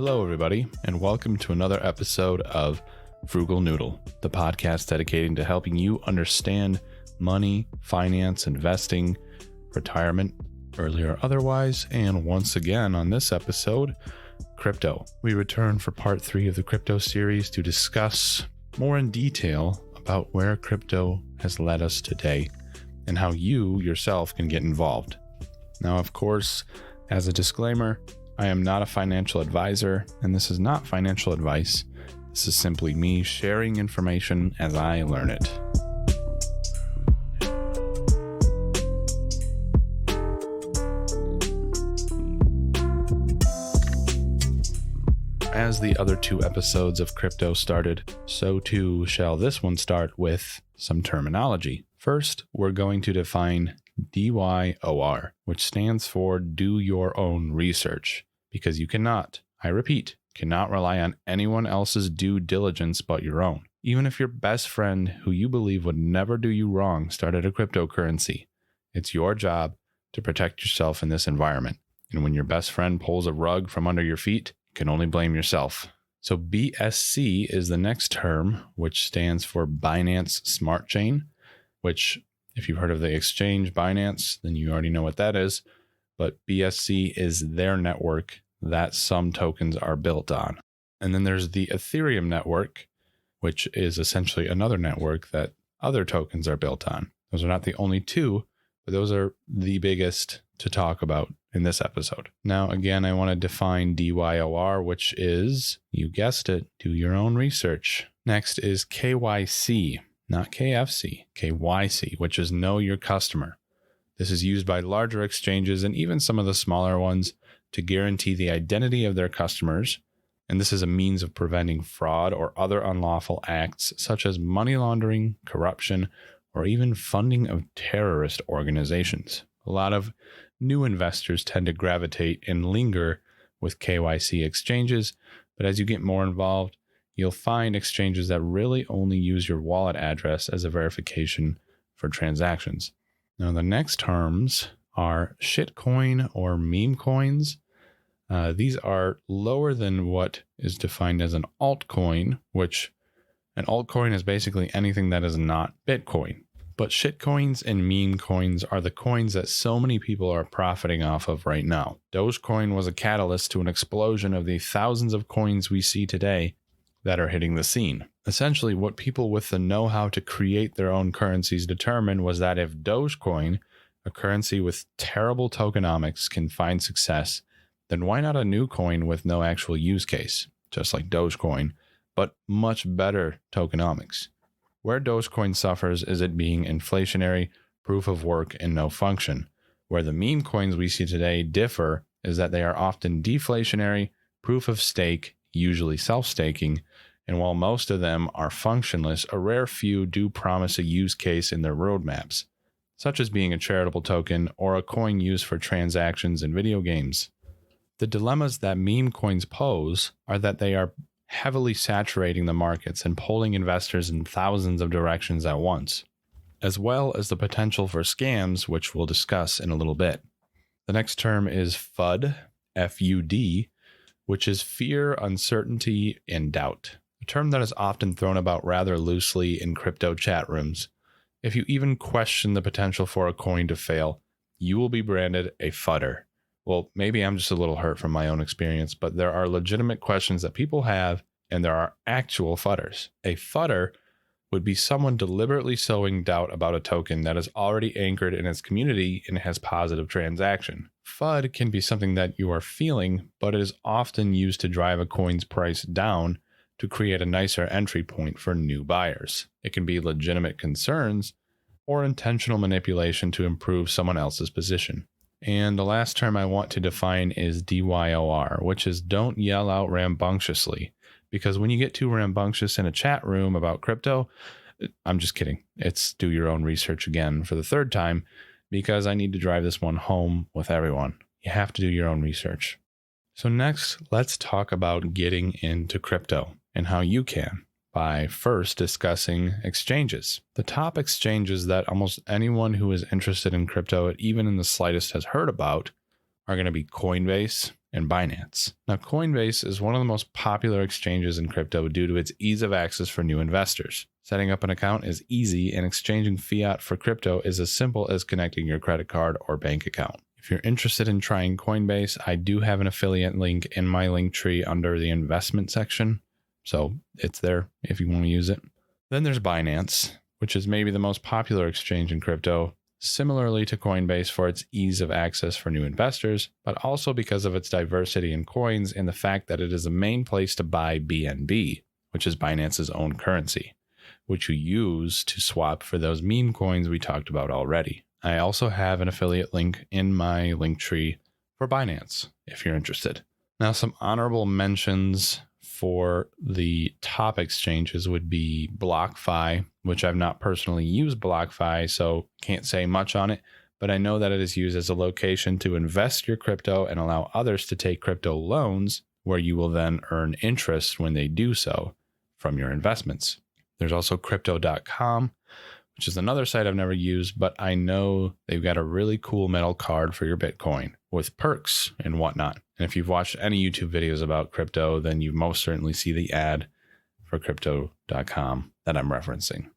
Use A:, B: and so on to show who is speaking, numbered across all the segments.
A: Hello, everybody, and welcome to another episode of Frugal Noodle, the podcast dedicating to helping you understand money, finance, investing, retirement, early or otherwise, and once again on this episode, crypto. We return for part 3 of the crypto series to discuss more in detail about where crypto has led us today and how you yourself can get involved. Now, of course, as a disclaimer, I am not a financial advisor, and this is not financial advice. This is simply me sharing information as I learn it. As the other 2 episodes of crypto started, so too shall this one start with some terminology. First, we're going to define DYOR, which stands for do your own research, because you cannot, I repeat, cannot rely on anyone else's due diligence but your own. Even if your best friend, who you believe would never do you wrong, started a cryptocurrency, it's your job to protect yourself in this environment. And when your best friend pulls a rug from under your feet, you can only blame yourself. So BSC is the next term, which stands for Binance Smart Chain, which if you've heard of the exchange Binance, then you already know what that is. But BSC is their network that some tokens are built on. And then there's the Ethereum network, which is essentially another network that other tokens are built on. Those are not the only 2, but those are the biggest to talk about in this episode. Now, again, I want to define DYOR, which is, you guessed it, do your own research. Next is KYC. Not KFC, KYC, which is know your customer. This is used by larger exchanges and even some of the smaller ones to guarantee the identity of their customers. And this is a means of preventing fraud or other unlawful acts such as money laundering, corruption, or even funding of terrorist organizations. A lot of new investors tend to gravitate and linger with KYC exchanges, but as you get more involved, you'll find exchanges that really only use your wallet address as a verification for transactions. Now, the next terms are shitcoin or meme coins. These are lower than what is defined as an altcoin, which an altcoin is basically anything that is not Bitcoin. But shitcoins and meme coins are the coins that so many people are profiting off of right now. Dogecoin was a catalyst to an explosion of the thousands of coins we see today that are hitting the scene. Essentially, what people with the know-how to create their own currencies determined was that if Dogecoin, a currency with terrible tokenomics, can find success, then why not a new coin with no actual use case, just like Dogecoin, but much better tokenomics? Where Dogecoin suffers is it being inflationary, proof of work, and no function. Where the meme coins we see today differ is that they are often deflationary, proof of stake, usually self-staking, and while most of them are functionless, a rare few do promise a use case in their roadmaps, such as being a charitable token or a coin used for transactions in video games. The dilemmas that meme coins pose are that they are heavily saturating the markets and pulling investors in thousands of directions at once, as well as the potential for scams, which we'll discuss in a little bit. The next term is FUD, F-U-D, which is fear, uncertainty, and doubt, a term that is often thrown about rather loosely in crypto chat rooms. If you even question the potential for a coin to fail, you will be branded a FUDder. Well, maybe I'm just a little hurt from my own experience, but there are legitimate questions that people have, and there are actual FUDders. A FUDder would be someone deliberately sowing doubt about a token that is already anchored in its community and has positive transaction. FUD can be something that you are feeling, but it is often used to drive a coin's price down to create a nicer entry point for new buyers. It can be legitimate concerns or intentional manipulation to improve someone else's position. And the last term I want to define is DYOR, which is don't yell out rambunctiously. Because when you get too rambunctious in a chat room about crypto, I'm just kidding. It's do your own research again for the 3rd time, because I need to drive this one home with everyone. You have to do your own research. So next, let's talk about getting into crypto and how you can by first discussing exchanges. The top exchanges that almost anyone who is interested in crypto, even in the slightest, has heard about are going to be Coinbase and Binance. Now, Coinbase is one of the most popular exchanges in crypto due to its ease of access for new investors. Setting up an account is easy, and exchanging fiat for crypto is as simple as connecting your credit card or bank account. If you're interested in trying Coinbase, I do have an affiliate link in my link tree under the investment section, so it's there if you want to use it. Then there's Binance, which is maybe the most popular exchange in crypto, similarly to Coinbase for its ease of access for new investors, but also because of its diversity in coins and the fact that it is the main place to buy BNB, which is Binance's own currency, which you use to swap for those meme coins we talked about already. I also have an affiliate link in my link tree for Binance if you're interested. Now, some honorable mentions for the top exchanges would be BlockFi, which I've not personally used BlockFi, so can't say much on it, but I know that it is used as a location to invest your crypto and allow others to take crypto loans, where you will then earn interest when they do so from your investments. There's also crypto.com, which is another site I've never used, but I know they've got a really cool metal card for your Bitcoin with perks and whatnot. And if you've watched any YouTube videos about crypto, then you most certainly see the ad for crypto.com that I'm referencing.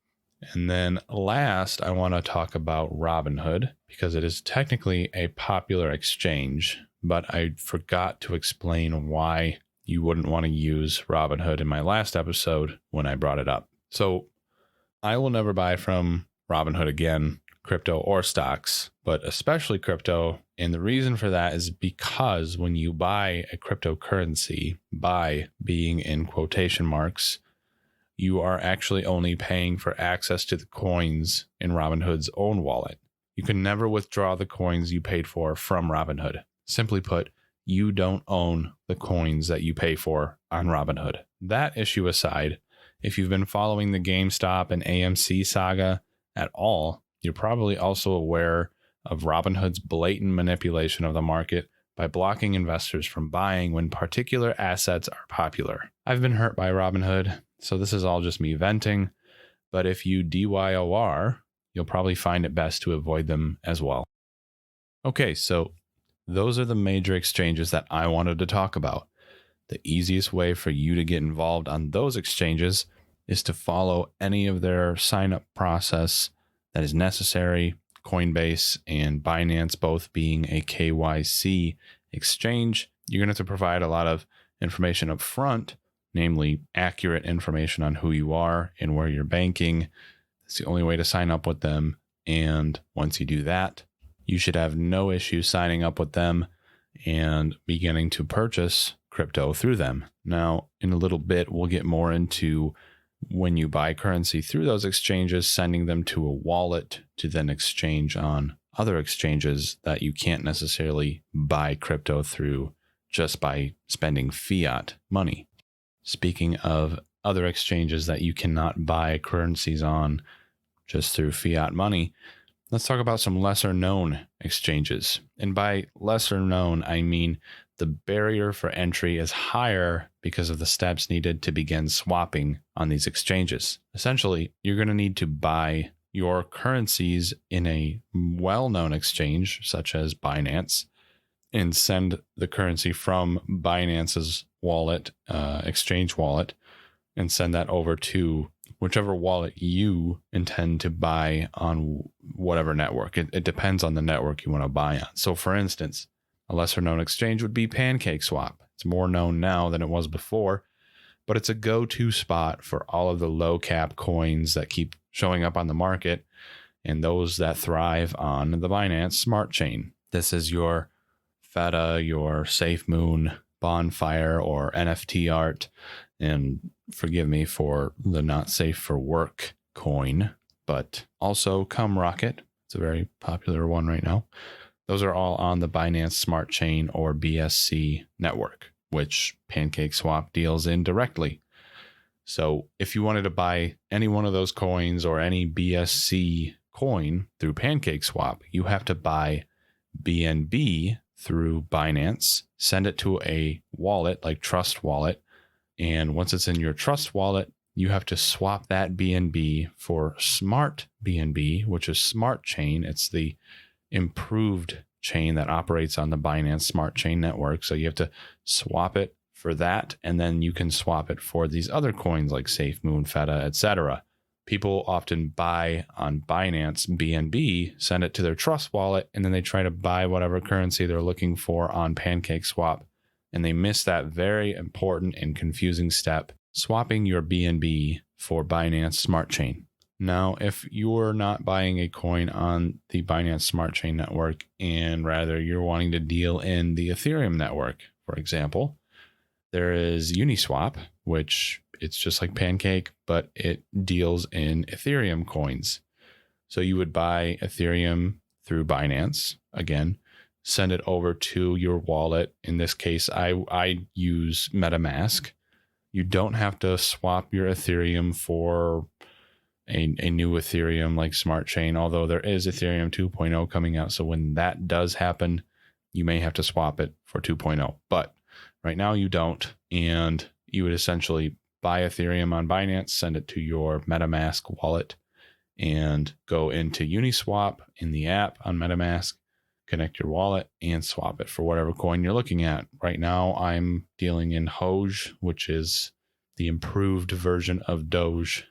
A: And then last, I want to talk about Robinhood, because it is technically a popular exchange, but I forgot to explain why you wouldn't want to use Robinhood in my last episode when I brought it up. So I will never buy from Robinhood again, crypto or stocks, but especially crypto. And the reason for that is because when you buy a cryptocurrency, buy being in quotation marks, you are actually only paying for access to the coins in Robinhood's own wallet. You can never withdraw the coins you paid for from Robinhood. Simply put, you don't own the coins that you pay for on Robinhood. That issue aside, if you've been following the GameStop and AMC saga at all, you're probably also aware of Robinhood's blatant manipulation of the market by blocking investors from buying when particular assets are popular. I've been hurt by Robinhood, so this is all just me venting, but if you DYOR, you'll probably find it best to avoid them as well. Okay, so those are the major exchanges that I wanted to talk about. The easiest way for you to get involved on those exchanges is to follow any of their sign-up process that is necessary. Coinbase and Binance both being a KYC exchange, you're going to have to provide a lot of information up front, namely accurate information on who you are and where you're banking. It's the only way to sign up with them. And once you do that, you should have no issue signing up with them and beginning to purchase crypto through them. Now, in a little bit, we'll get more into when you buy currency through those exchanges, sending them to a wallet to then exchange on other exchanges that you can't necessarily buy crypto through just by spending fiat money. Speaking of other exchanges that you cannot buy currencies on just through fiat money, let's talk about some lesser known exchanges. And by lesser known, I mean the barrier for entry is higher because of the steps needed to begin swapping on these exchanges. Essentially, you're going to need to buy your currencies in a well-known exchange, such as Binance, and send the currency from Binance's wallet, exchange wallet, and send that over to whichever wallet you intend to buy on whatever network. It depends on the network you want to buy on. So for instance, a lesser known exchange would be PancakeSwap. It's more known now than it was before, but it's a go-to spot for all of the low cap coins that keep showing up on the market and those that thrive on the Binance Smart Chain. This is your Feta, your SafeMoon, Bonfire, or NFT art. And forgive me for the not safe for work coin, but also Rocket. It's a very popular one right now. Those are all on the Binance Smart Chain or BSC network, which PancakeSwap deals in directly. So if you wanted to buy any one of those coins or any BSC coin through PancakeSwap, you have to buy BNB through Binance, send it to a wallet like Trust Wallet. And once it's in your Trust Wallet, you have to swap that BNB for Smart BNB, which is Smart Chain. It's the improved chain that operates on the Binance Smart Chain network. So you have to swap it for that, and then you can swap it for these other coins like SafeMoon, Feta, etc. People often buy on Binance BNB, send it to their Trust wallet, and then they try to buy whatever currency they're looking for on PancakeSwap, and they miss that very important and confusing step, swapping your BNB for Binance Smart Chain. Now, if you're not buying a coin on the Binance Smart Chain network, and rather you're wanting to deal in the Ethereum network, for example, there is Uniswap, which it's just like Pancake, but it deals in Ethereum coins. So you would buy Ethereum through Binance, again, send it over to your wallet. In this case, I use MetaMask. You don't have to swap your Ethereum for a new Ethereum like Smart Chain, although there is Ethereum 2.0 coming out. So when that does happen, you may have to swap it for 2.0. But right now you don't, and you would essentially buy Ethereum on Binance, send it to your MetaMask wallet, and go into Uniswap in the app on MetaMask, connect your wallet, and swap it for whatever coin you're looking at. Right now, I'm dealing in Doge, which is the improved version of Doge.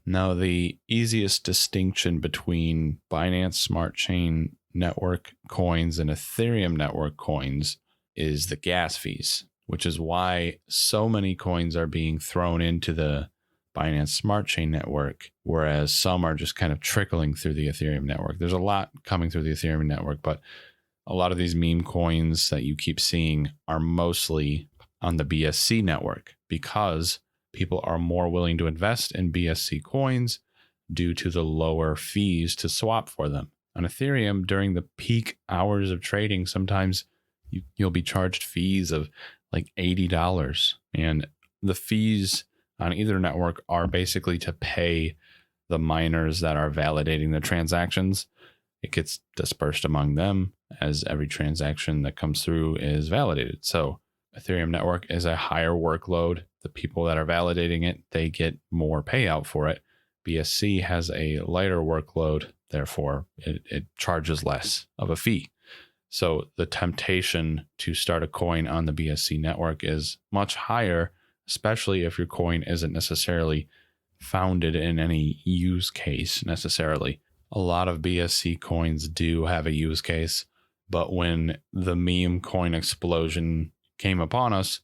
A: Now, the easiest distinction between Binance Smart Chain network coins and Ethereum network coins is the gas fees, which is why so many coins are being thrown into the Binance Smart Chain network, whereas some are just kind of trickling through the Ethereum network. There's a lot coming through the Ethereum network, but a lot of these meme coins that you keep seeing are mostly on the BSC network because people are more willing to invest in BSC coins due to the lower fees to swap for them. On Ethereum, during the peak hours of trading, sometimes you'll be charged fees of like $80. And the fees on either network are basically to pay the miners that are validating the transactions. It gets dispersed among them as every transaction that comes through is validated. So Ethereum network is a higher workload. The people that are validating it, they get more payout for it. BSC has a lighter workload, therefore it charges less of a fee. So the temptation to start a coin on the BSC network is much higher, especially if your coin isn't necessarily founded in any use case necessarily. A lot of BSC coins do have a use case, but when the meme coin explosion came upon us,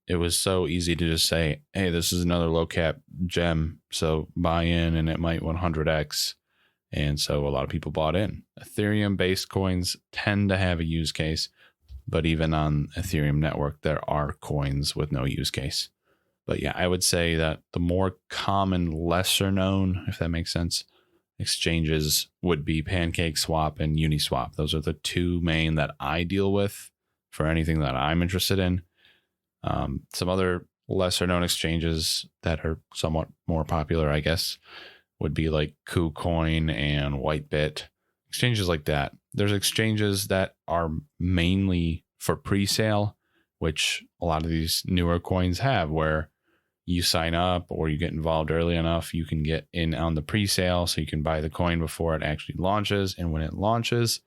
A: it was so easy to just say, hey, this is another low cap gem, so buy in and it might 100x. And so a lot of people bought in. Ethereum based coins tend to have a use case, but even on Ethereum network, there are coins with no use case. But yeah, I would say that the more common, lesser known, if that makes sense, exchanges would be PancakeSwap and Uniswap. Those are the two main that I deal with for anything that I'm interested in. Some other lesser known exchanges that are somewhat more popular, I guess, would be like KuCoin and Whitebit, exchanges like that. There's exchanges that are mainly for pre-sale, which a lot of these newer coins have, where you sign up or you get involved early enough, you can get in on the pre-sale so you can buy the coin before it actually launches. And when it launches,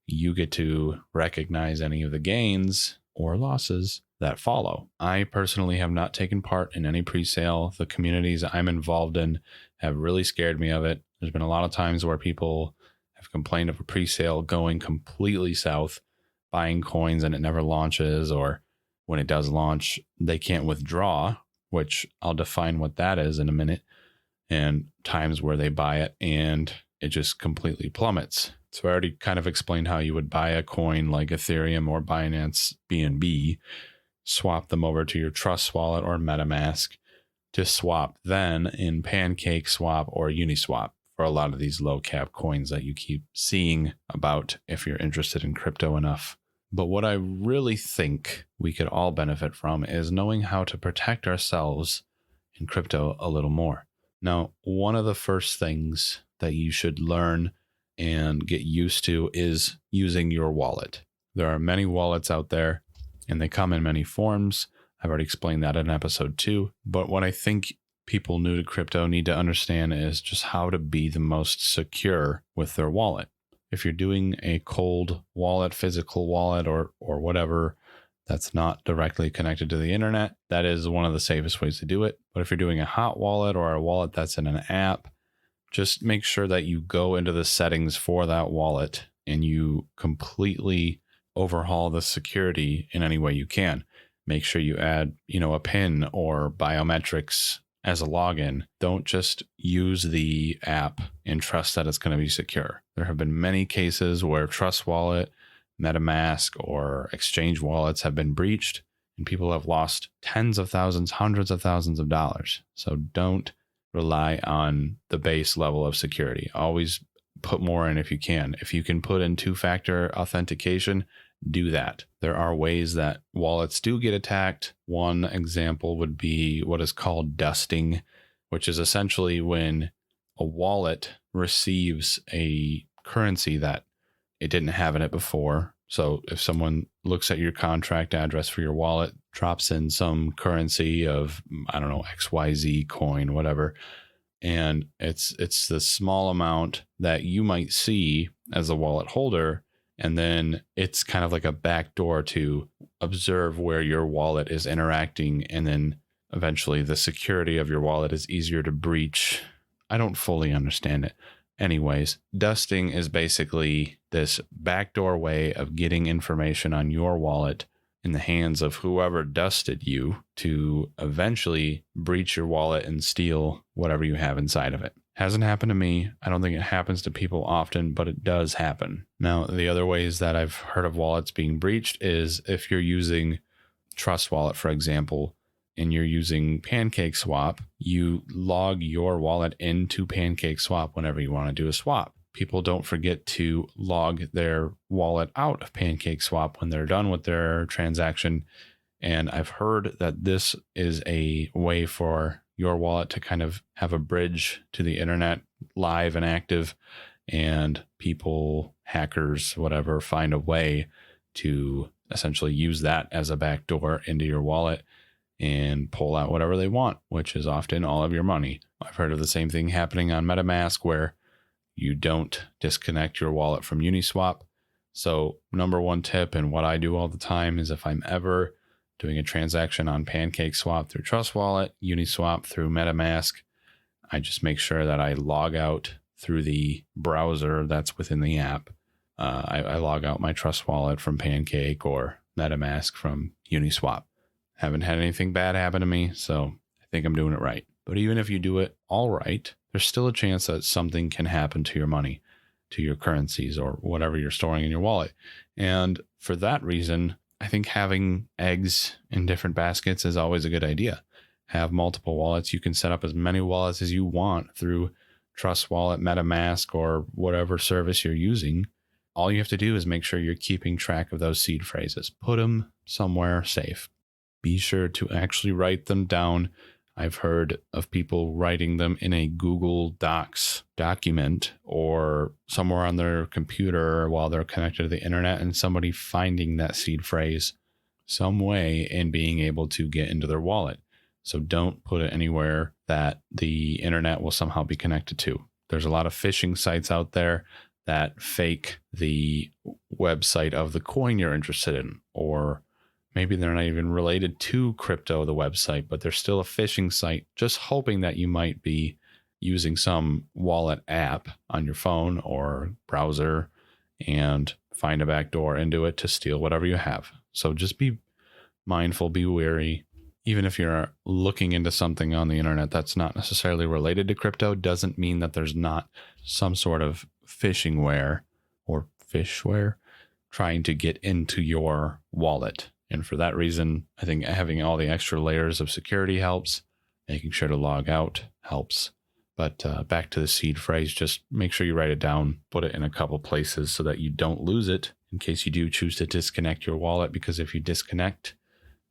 A: you get to recognize any of the gains or losses that follow. I personally have not taken part in any pre-sale. The communities I'm involved in have really scared me of it. There's been a lot of times where people have complained of a pre-sale going completely south, buying coins and it never launches, or when it does launch, they can't withdraw, which I'll define what that is in a minute, and times where they buy it and it just completely plummets. So I already kind of explained how you would buy a coin like Ethereum or Binance BNB, swap them over to your Trust wallet or MetaMask to swap then in PancakeSwap or Uniswap for a lot of these low cap coins that you keep seeing about if you're interested in crypto enough. But what I really think we could all benefit from is knowing how to protect ourselves in crypto a little more. Now, one of the first things that you should learn and get used to is using your wallet. There are many wallets out there and they come in many forms. I've already explained that in episode 2. But what I think people new to crypto need to understand is just how to be the most secure with their wallet. if you're doing a cold wallet, physical wallet, or whatever that's not directly connected to the internet, that is one of the safest ways to do it. But if you're doing a hot wallet or a wallet that's in an app, just make sure that you go into the settings for that wallet and you completely overhaul the security in any way you can. Make sure you add, a PIN or biometrics as a login. Don't just use the app and trust that it's going to be secure. There have been many cases where Trust Wallet, MetaMask, or Exchange wallets have been breached and people have lost tens of thousands, hundreds of thousands of dollars. So don't rely on the base level of security. Always put more in if you can. If you can put in two-factor authentication, do that. There are ways that wallets do get attacked. One example would be what is called dusting, which is essentially when a wallet receives a currency that it didn't have in it before. So if someone looks at your contract address for your wallet, drops in some currency of, XYZ coin, whatever, and it's the small amount that you might see as a wallet holder, and then it's kind of like a backdoor to observe where your wallet is interacting, and then eventually the security of your wallet is easier to breach. I don't fully understand it. Anyways, dusting is basically this backdoor way of getting information on your wallet in the hands of whoever dusted you to eventually breach your wallet and steal whatever you have inside of it. Hasn't happened to me. I don't think it happens to people often, but it does happen. Now, the other ways that I've heard of wallets being breached is if you're using Trust Wallet, for example, and you're using PancakeSwap, you log your wallet into PancakeSwap whenever you want to do a swap. People don't forget to log their wallet out of PancakeSwap when they're done with their transaction. And I've heard that this is a way for your wallet to kind of have a bridge to the internet, live and active, and people, hackers, whatever, find a way to essentially use that as a backdoor into your wallet and pull out whatever they want, which is often all of your money. I've heard of the same thing happening on MetaMask where you don't disconnect your wallet from Uniswap. So number one tip, and what I do all the time, is if I'm ever doing a transaction on PancakeSwap through Trust Wallet, Uniswap through MetaMask, I just make sure that I log out through the browser that's within the app. I log out my Trust Wallet from Pancake or MetaMask from Uniswap. Haven't had anything bad happen to me, so I think I'm doing it right. But even if you do it all right, there's still a chance that something can happen to your money, to your currencies, or whatever you're storing in your wallet. And for that reason, I think having eggs in different baskets is always a good idea. Have multiple wallets. You can set up as many wallets as you want through Trust Wallet, MetaMask, or whatever service you're using. All you have to do is make sure you're keeping track of those seed phrases. Put them somewhere safe. Be sure to actually write them down. I've heard of people writing them in a Google Docs document or somewhere on their computer while they're connected to the internet, and somebody finding that seed phrase some way and being able to get into their wallet. So don't put it anywhere that the internet will somehow be connected to. There's a lot of phishing sites out there that fake the website of the coin you're interested in, or maybe they're not even related to crypto, the website, but they're still a phishing site, just hoping that you might be using some wallet app on your phone or browser and find a backdoor into it to steal whatever you have. So just be mindful, be wary. Even if you're looking into something on the internet that's not necessarily related to crypto, doesn't mean that there's not some sort of phishingware or fishware trying to get into your wallet. And for that reason, I think having all the extra layers of security helps. Making sure to log out helps. But back to the seed phrase, just make sure you write it down, put it in a couple places so that you don't lose it in case you do choose to disconnect your wallet. Because if you disconnect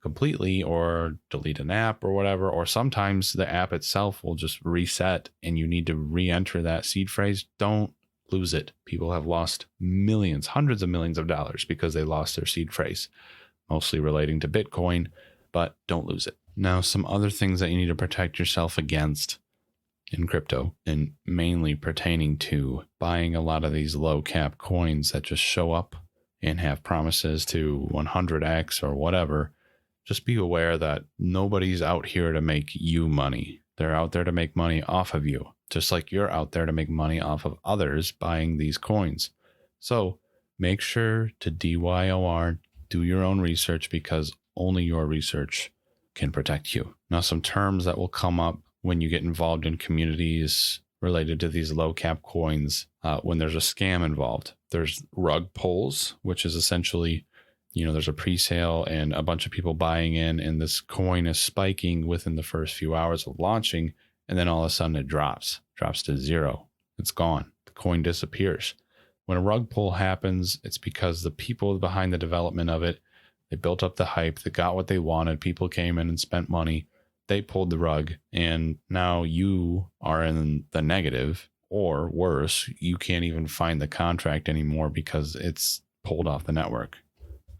A: completely or delete an app or whatever, or sometimes the app itself will just reset and you need to re-enter that seed phrase, don't lose it. People have lost millions, hundreds of millions of dollars because they lost their seed phrase, mostly relating to Bitcoin, but don't lose it. Now, some other things that you need to protect yourself against in crypto, and mainly pertaining to buying a lot of these low cap coins that just show up and have promises to 100x or whatever. Just be aware that nobody's out here to make you money. They're out there to make money off of you, just like you're out there to make money off of others buying these coins. So make sure to DYOR, do your own research, because only your research can protect you. Now, some terms that will come up when you get involved in communities related to these low cap coins, when there's a scam involved. There's rug pulls, which is essentially, there's a pre-sale and a bunch of people buying in, and this coin is spiking within the first few hours of launching, and then all of a sudden it drops to zero. It's gone. The coin disappears. When a rug pull happens, it's because the people behind the development of it, they built up the hype, they got what they wanted, people came in and spent money, they pulled the rug, and now you are in the negative, or worse, you can't even find the contract anymore because it's pulled off the network.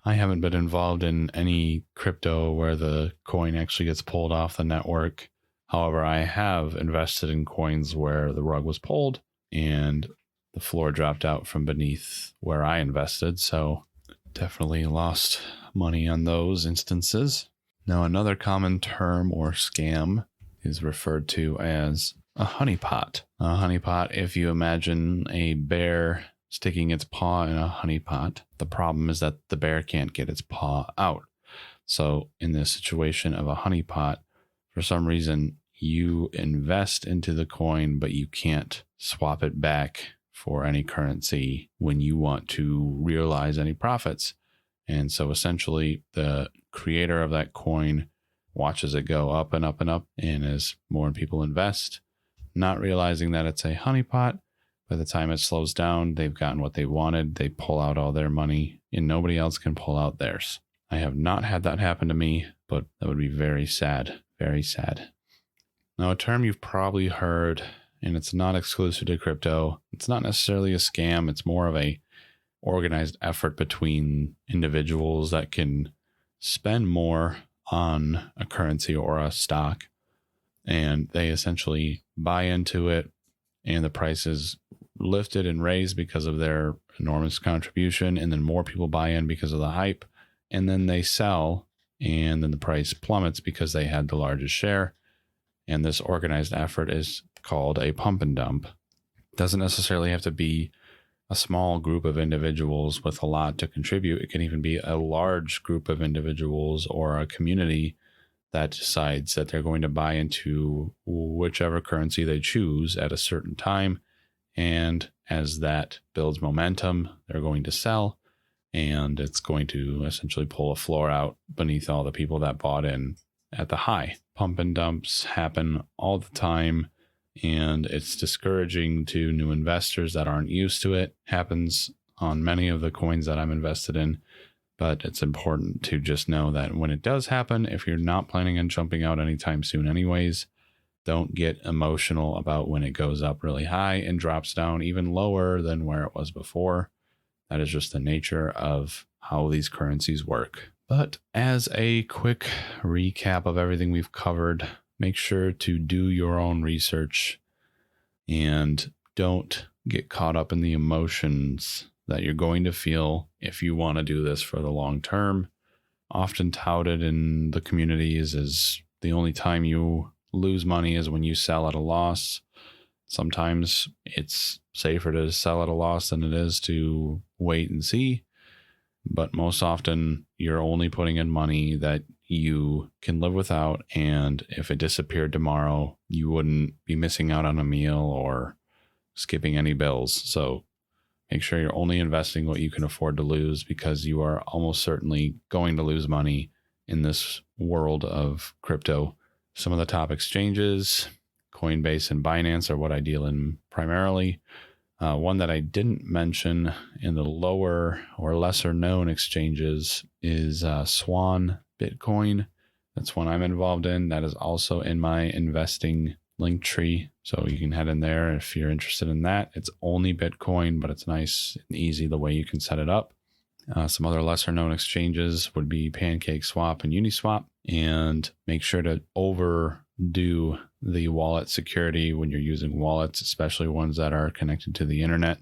A: I haven't been involved in any crypto where the coin actually gets pulled off the network. However, I have invested in coins where the rug was pulled and the floor dropped out from beneath where I invested. So definitely lost money on those instances. Now, another common term or scam is referred to as a honeypot. A honeypot, if you imagine a bear sticking its paw in a honeypot, the problem is that the bear can't get its paw out. So in this situation of a honeypot, for some reason, you invest into the coin, but you can't swap it back for any currency when you want to realize any profits. And so essentially the creator of that coin watches it go up and up and up. And as more people invest, not realizing that it's a honeypot, by the time it slows down, they've gotten what they wanted. They pull out all their money and nobody else can pull out theirs. I have not had that happen to me, but that would be very sad, very sad. Now, a term you've probably heard, and it's not exclusive to crypto. It's not necessarily a scam. It's more of a organized effort between individuals that can spend more on a currency or a stock, and they essentially buy into it, and the price is lifted and raised because of their enormous contribution, and then more people buy in because of the hype, and then they sell, and then the price plummets because they had the largest share. And this organized effort is called a pump and dump. It doesn't necessarily have to be a small group of individuals with a lot to contribute. It can even be a large group of individuals or a community that decides that they're going to buy into whichever currency they choose at a certain time. And as that builds momentum, they're going to sell, and it's going to essentially pull a floor out beneath all the people that bought in at the high. Pump and dumps happen all the time, and it's discouraging to new investors that aren't used to it. Happens on many of the coins that I'm invested in, but it's important to just know that when it does happen, if you're not planning on jumping out anytime soon anyways, don't get emotional about when it goes up really high and drops down even lower than where it was before. That is just the nature of how these currencies work. But as a quick recap of everything we've covered, make sure to do your own research and don't get caught up in the emotions that you're going to feel if you want to do this for the long term. Often touted in the communities as the only time you lose money is when you sell at a loss. Sometimes it's safer to sell at a loss than it is to wait and see. But most often you're only putting in money that you can live without. And if it disappeared tomorrow, you wouldn't be missing out on a meal or skipping any bills. So make sure you're only investing what you can afford to lose, because you are almost certainly going to lose money in this world of crypto. Some of the top exchanges, Coinbase and Binance, are what I deal in primarily. One that I didn't mention in the lower or lesser known exchanges is Swan Bitcoin. That's one I'm involved in. That is also in my investing link tree. So you can head in there if you're interested in that. It's only Bitcoin, but it's nice and easy the way you can set it up. Some other lesser known exchanges would be PancakeSwap and Uniswap. And make sure to overdo the wallet security when you're using wallets, especially ones that are connected to the internet.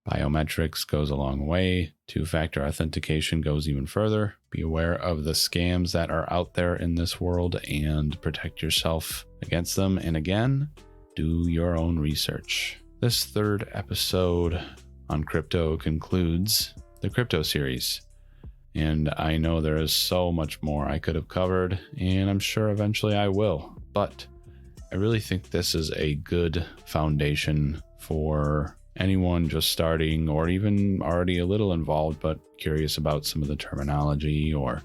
A: Biometrics goes a long way. Two-factor authentication goes even further. Be aware of the scams that are out there in this world and protect yourself against them. And again, do your own research. This third episode on crypto concludes the crypto series. And I know there is so much more I could have covered, and I'm sure eventually I will. But I really think this is a good foundation for anyone just starting or even already a little involved but curious about some of the terminology or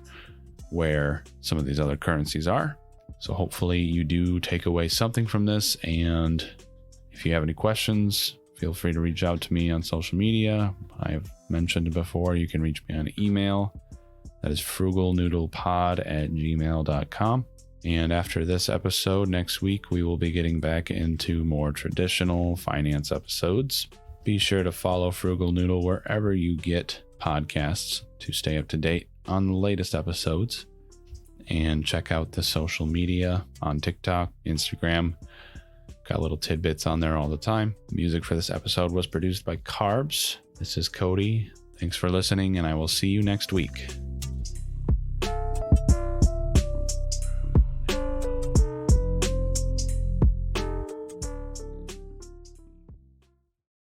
A: where some of these other currencies are. So hopefully you do take away something from this, and if you have any questions, feel free to reach out to me on social media. I've mentioned before, you can reach me on email. That is frugalnoodlepod@gmail.com. And after this episode, next week, we will be getting back into more traditional finance episodes. Be sure to follow Frugal Noodle wherever you get podcasts to stay up to date on the latest episodes. And check out the social media on TikTok, Instagram. Got little tidbits on there all the time. Music for this episode was produced by CARBS. This is Cody. Thanks for listening, and I will see you next week.